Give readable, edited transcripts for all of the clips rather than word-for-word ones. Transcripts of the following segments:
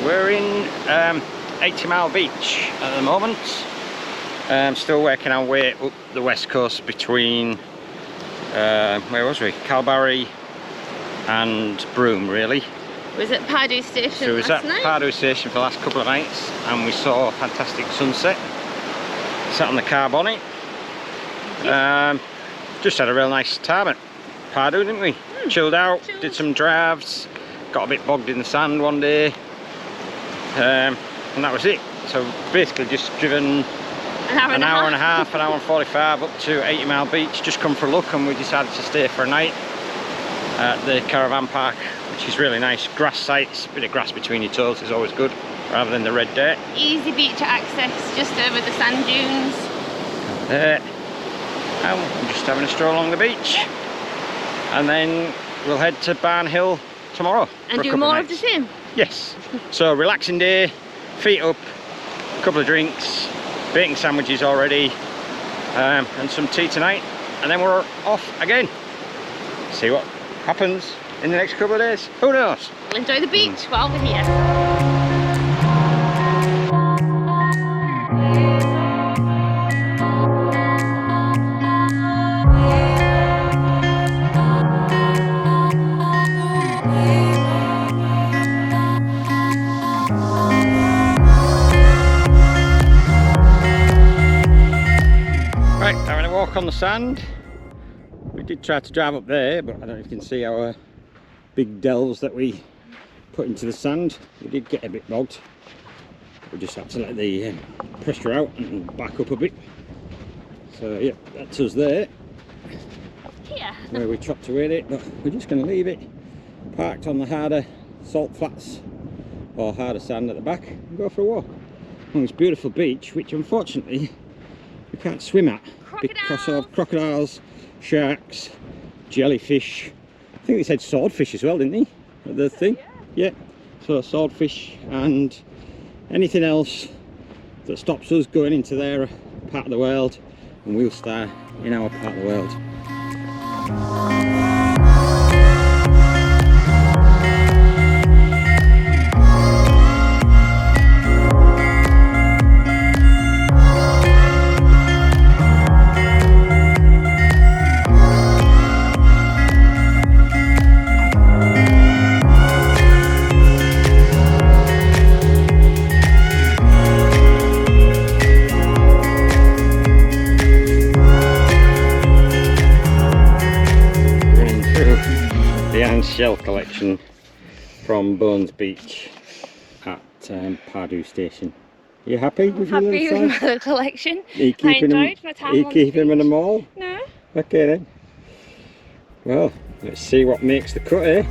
We're in 80 Mile Beach at the moment. Still working our way up the west coast between, where was we? Calbarry and Broome, really. Was at Pardue Station So we was last at night? Pardue Station for the last couple of nights, and we saw a fantastic sunset. Sat on the car bonnet. Just had a real nice time at Pardue, didn't we? Chilled out, did some drives, got a bit bogged in the sand one day, and that was it. So basically just driven an hour and a half, an hour and 45 up to 80 Mile Beach, just come for a look, and we decided to stay for a night at the caravan park, which is really nice. Grass sites, bit of grass between your toes is always good, rather than the red dirt. Easy beach access, just over the sand dunes. There. And we're just having a stroll along the beach. And then we'll head to Barn Hill tomorrow. And do more of the same? Yes. So relaxing day, feet up, a couple of drinks, bacon sandwiches already, and some tea tonight. And then we're off again. See what happens in the next couple of days. Who knows? We'll enjoy the beach while we're here. Right, having a walk on the sand. We did try to drive up there, but I don't know if you can see our big delves that we put into the sand. We did get a bit bogged. We just had to let the pressure out and back up a bit. So yeah, that's us there. Here. Where we chopped away it, but we're just going to leave it parked on the harder salt flats or harder sand at the back and go for a walk on this beautiful beach, which unfortunately we can't swim at because of crocodiles, sharks, jellyfish. I think they said swordfish as well, didn't they? The thing, yeah. So swordfish and anything else that stops us going into their part of the world, and we'll stay in our part of the world. Shell collection from Bones Beach at Pardue Station. Are you happy with your Happy little with my collection. I enjoyed my time. Are you keeping them in them all? No. Okay then. Well, let's see what makes the cut, eh?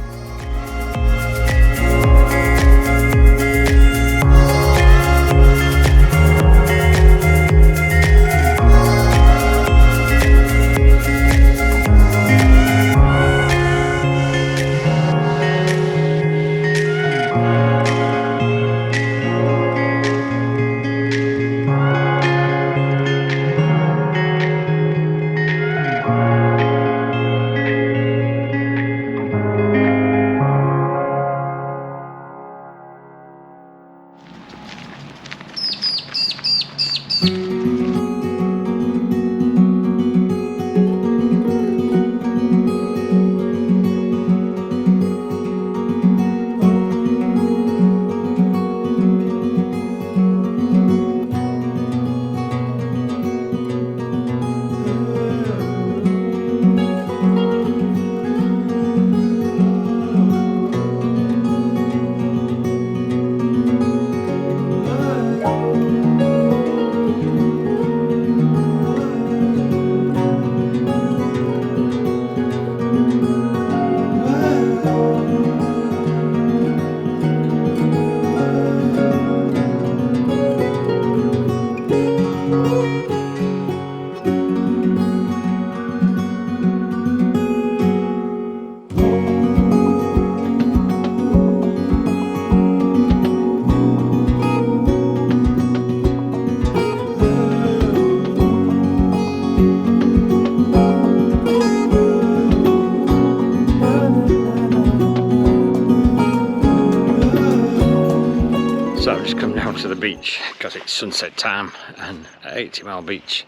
to the beach because it's sunset time, and at 80 Mile Beach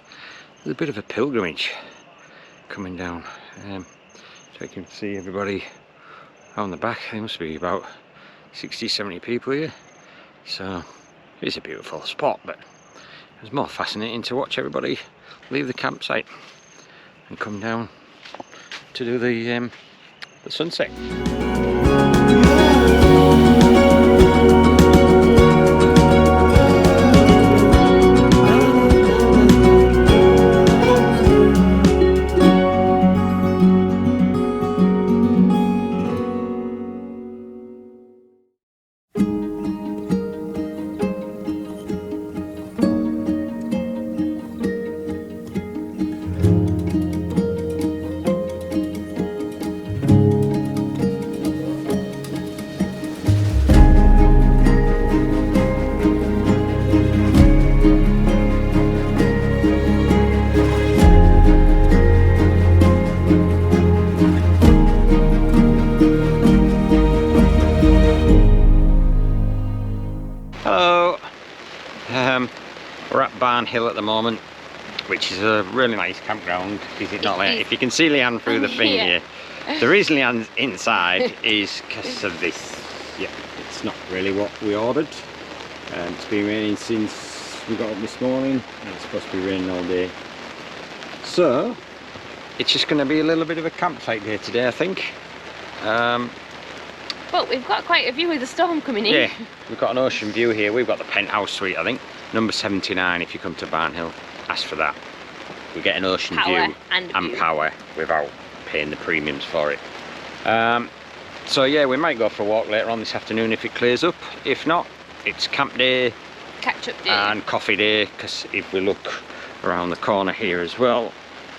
there's a bit of a pilgrimage coming down. So you can see everybody on the back. There must be about 60-70 people here, so it's a beautiful spot, but it's more fascinating to watch everybody leave the campsite and come down to do the sunset. Hello, we're at Barn Hill at the moment, which is a really nice campground, is it not? If you can see Leanne through the thing here, the reason Leanne's inside is because of this. Yeah, it's not really what we ordered. It's been raining since we got up this morning, and it's supposed to be raining all day. So, it's just going to be a little bit of a campsite day today, I think. But we've got quite a view of the storm coming in. Yeah, we've got an ocean view here. We've got the penthouse suite, I think. Number 79 if you come to Barn Hill. Ask for that. We get an ocean view and power without paying the premiums for it. So yeah, we might go for a walk later on this afternoon if it clears up. If not, it's camp day, catch up day, and coffee day, because if we look around the corner here as well,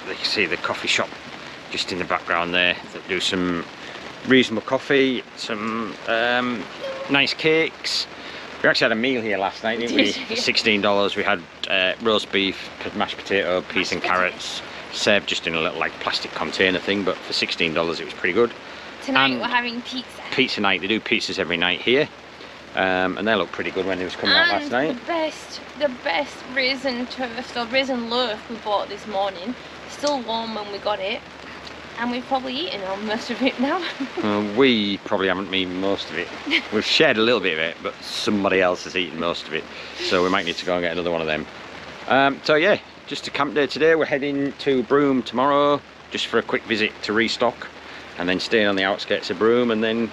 you can see the coffee shop just in the background there that do some reasonable coffee, some nice cakes. We actually had a meal here last night, didn't we? For $16 we had roast beef, mashed potato, peas and carrots, served just in a little like plastic container thing, but for $16 it was pretty good. Tonight and we're having pizza. Pizza night, they do pizzas every night here, and they look pretty good when they was coming out last night. The best raisin toast or raisin loaf we bought this morning, still warm when we got it. And we've probably eaten most of it now. We probably haven't eaten most of it. We've shared a little bit of it, but somebody else has eaten most of it. So we might need to go and get another one of them. So yeah, just a camp day today. We're heading to Broome tomorrow, just for a quick visit to restock, and then staying on the outskirts of Broome, and then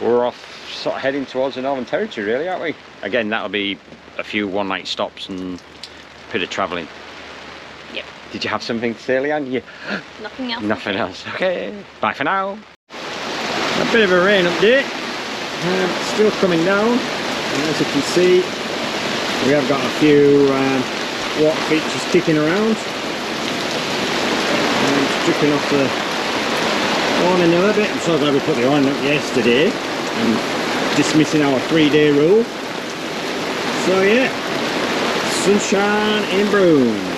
we're off sort of heading towards the Northern Territory really, aren't we? Again, that'll be a few one-night stops and a bit of travelling. Yep. Did you have something to say, Leanne? Yeah. Nothing else. Nothing else. Okay. Bye for now. A bit of a rain update. Still coming down. And as you can see, we have got a few water features kicking around. And stripping off the awning a little bit. I'm so glad we put the awning up yesterday. And dismissing our 3-day rule. So yeah, sunshine in Broome.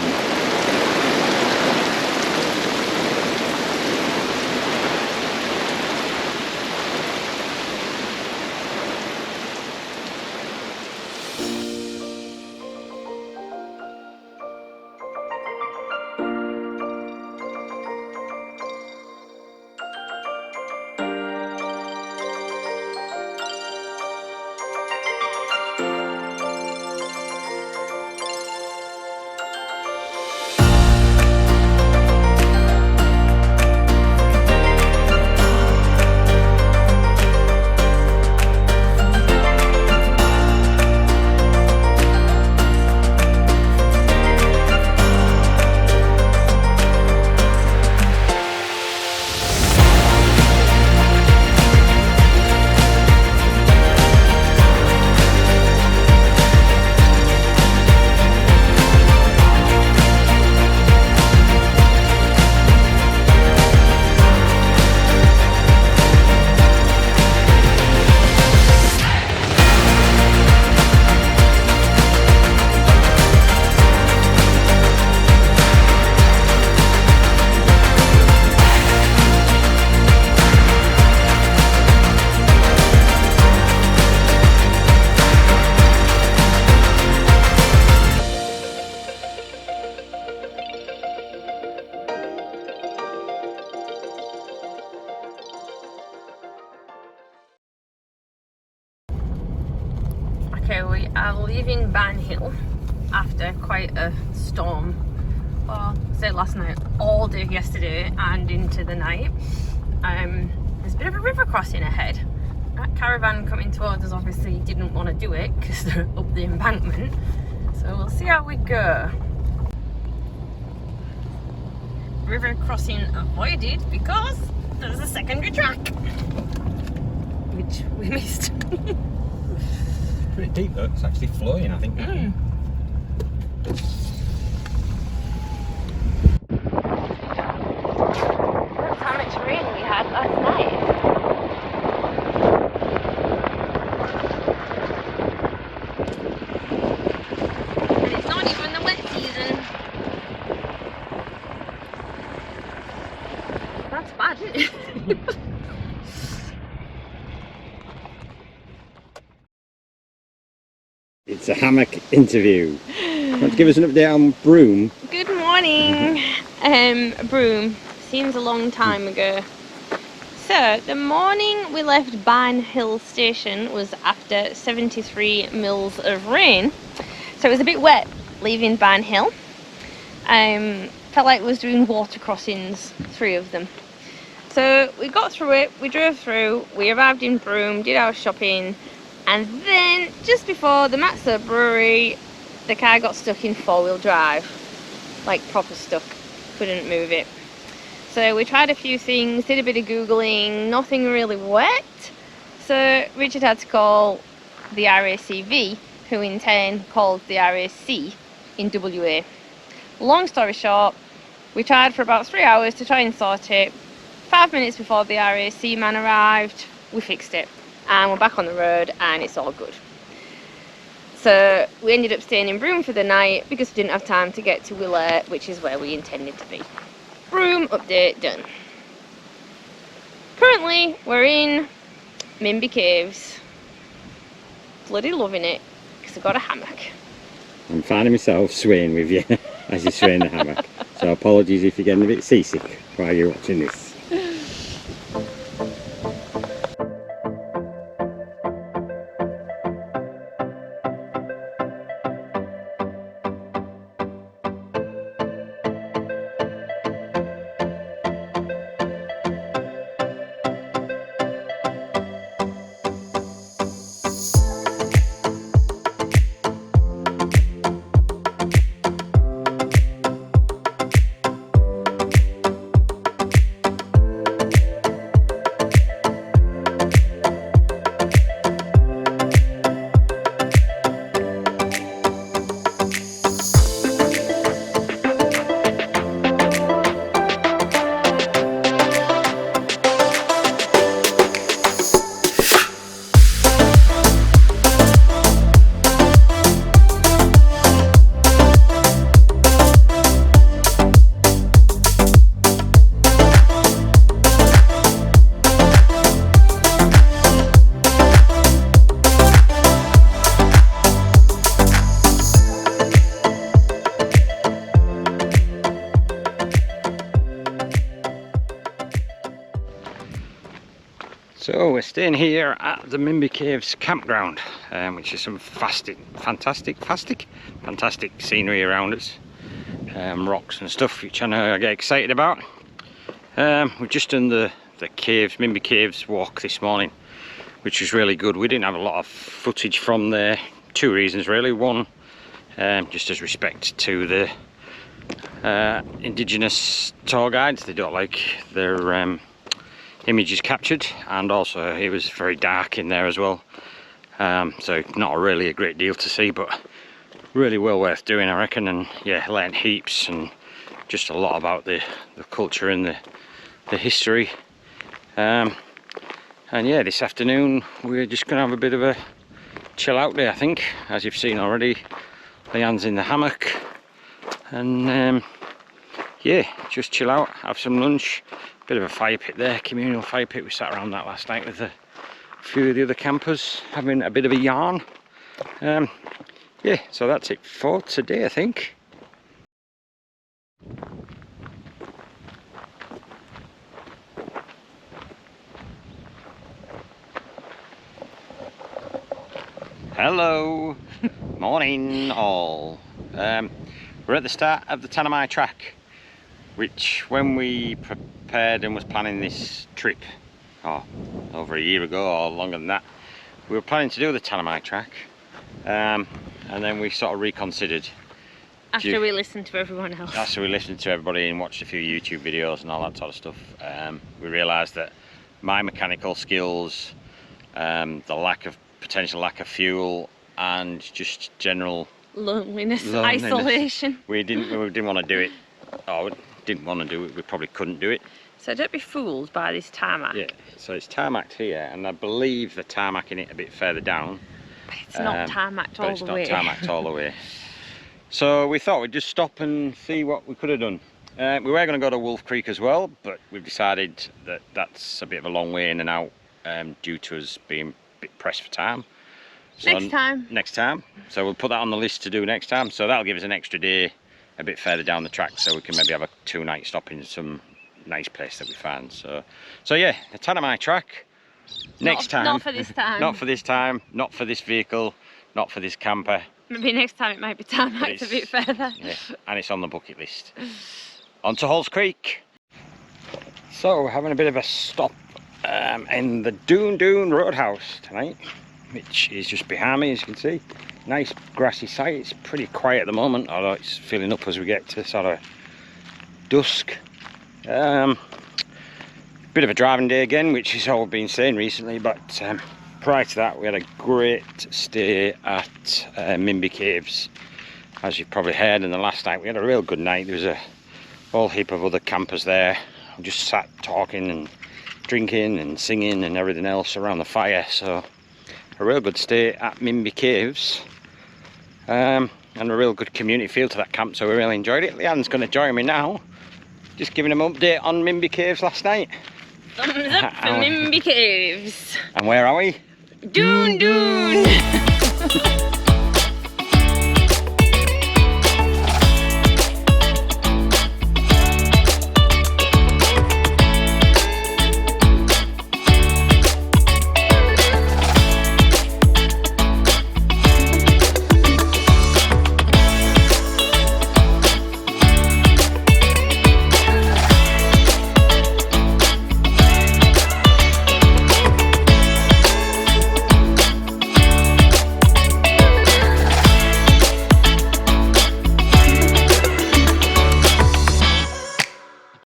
we are leaving Barn Hill after quite a storm. Well, say last night, all day yesterday and into the night. There's a bit of a river crossing ahead. That caravan coming towards us obviously didn't want to do it because they're up the embankment. So we'll see how we go. River crossing avoided because there's a secondary track, which we missed. Pretty deep though, it's actually flowing, I think. That's how much rain we had last night. And it's not even the wet season. That's bad, isn't it? It's a hammock interview. Want to give us an update on Broome? Good morning. Broome. Seems a long time ago. So, the morning we left Barn Hill Station was after 73 mils of rain. So it was a bit wet leaving Barn Hill. Felt like we was doing water crossings, 3 of them. So we got through it, we drove through, we arrived in Broome, did our shopping, and then just before the Matzo Brewery, the car got stuck in 4-wheel drive. Like proper stuck, couldn't move it. So we tried a few things, did a bit of Googling, nothing really worked. So Richard had to call the RACV, who in turn called the RAC in WA. Long story short, we tried for about 3 hours to try and sort it. 5 minutes before the RAC man arrived, we fixed it. And we're back on the road and it's all good. So we ended up staying in Broome for the night because we didn't have time to get to Willett, which is where we intended to be. Broome update done. Currently we're in Mimby Caves. Bloody loving it because I've got a hammock. I'm finding myself swaying with you as you sway in the hammock. So apologies if you're getting a bit seasick while you're watching this. So we're staying here at the Mimby Caves campground, which is some fantastic scenery around us, rocks and stuff, which I know I get excited about. We've just done the caves, Mimby Caves walk this morning, which was really good. We didn't have a lot of footage from there. 2 reasons really. One, just as respect to the indigenous tour guides, they don't like their images captured, and also it was very dark in there as well, so not really a great deal to see, but really well worth doing, I reckon. And yeah, learned heaps and just a lot about the culture and the history. And yeah, this afternoon we're just gonna have a bit of a chill out day, I think. As you've seen already, Leanne's in the hammock, and yeah, just chill out, have some lunch. Bit of a fire pit there, communal fire pit. We sat around that last night with a few of the other campers, having a bit of a yarn. Yeah, so that's it for today, I think. Hello, morning all. We're at the start of the Tanami Track, which when we prepared and was planning this trip, over a year ago or longer than that, we were planning to do the Tanami Track, and then we sort of reconsidered. After we listened to everyone else. After we listened to everybody and watched a few YouTube videos and all that sort of stuff, we realised that my mechanical skills, the potential lack of fuel, and just general loneliness, isolation. We didn't want to do it. We didn't want to do it. We probably couldn't do it. So don't be fooled by this tarmac. Yeah. So it's tarmacked here, and I believe the tarmac in it a bit further down. But it's not tarmacked all the way. It's not tarmacked all the way. So we thought we'd just stop and see what we could have done. We were going to go to Wolf Creek as well, but we've decided that that's a bit of a long way in and out, due to us being a bit pressed for time. So next time. So we'll put that on the list to do next time. So that'll give us an extra day a bit further down the track, so we can maybe have a 2-night stop in some nice place that we find. So yeah, the Tanami Track next time. Not for this time. Not for this time. Not for this vehicle. Not for this camper. Maybe next time it might be tarmacked a bit further. Yeah, and it's on the bucket list. On to Halls Creek. So we're having a bit of a stop in the Doon Roadhouse tonight, which is just behind me, as you can see. Nice grassy site. It's pretty quiet at the moment, although it's filling up as we get to sort of dusk. Bit of a driving day again, which is all we've been saying recently, but prior to that we had a great stay at Mimby Caves. As you've probably heard in the last night, we had a real good night. There was a whole heap of other campers there. We just sat talking and drinking and singing and everything else around the fire. So a real good stay at Mimby Caves, and a real good community feel to that camp, so we really enjoyed it. Leanne's going to join me now, just giving him an update on Mimby Caves last night. Thumbs up for Mimby Caves. And where are we? Doon.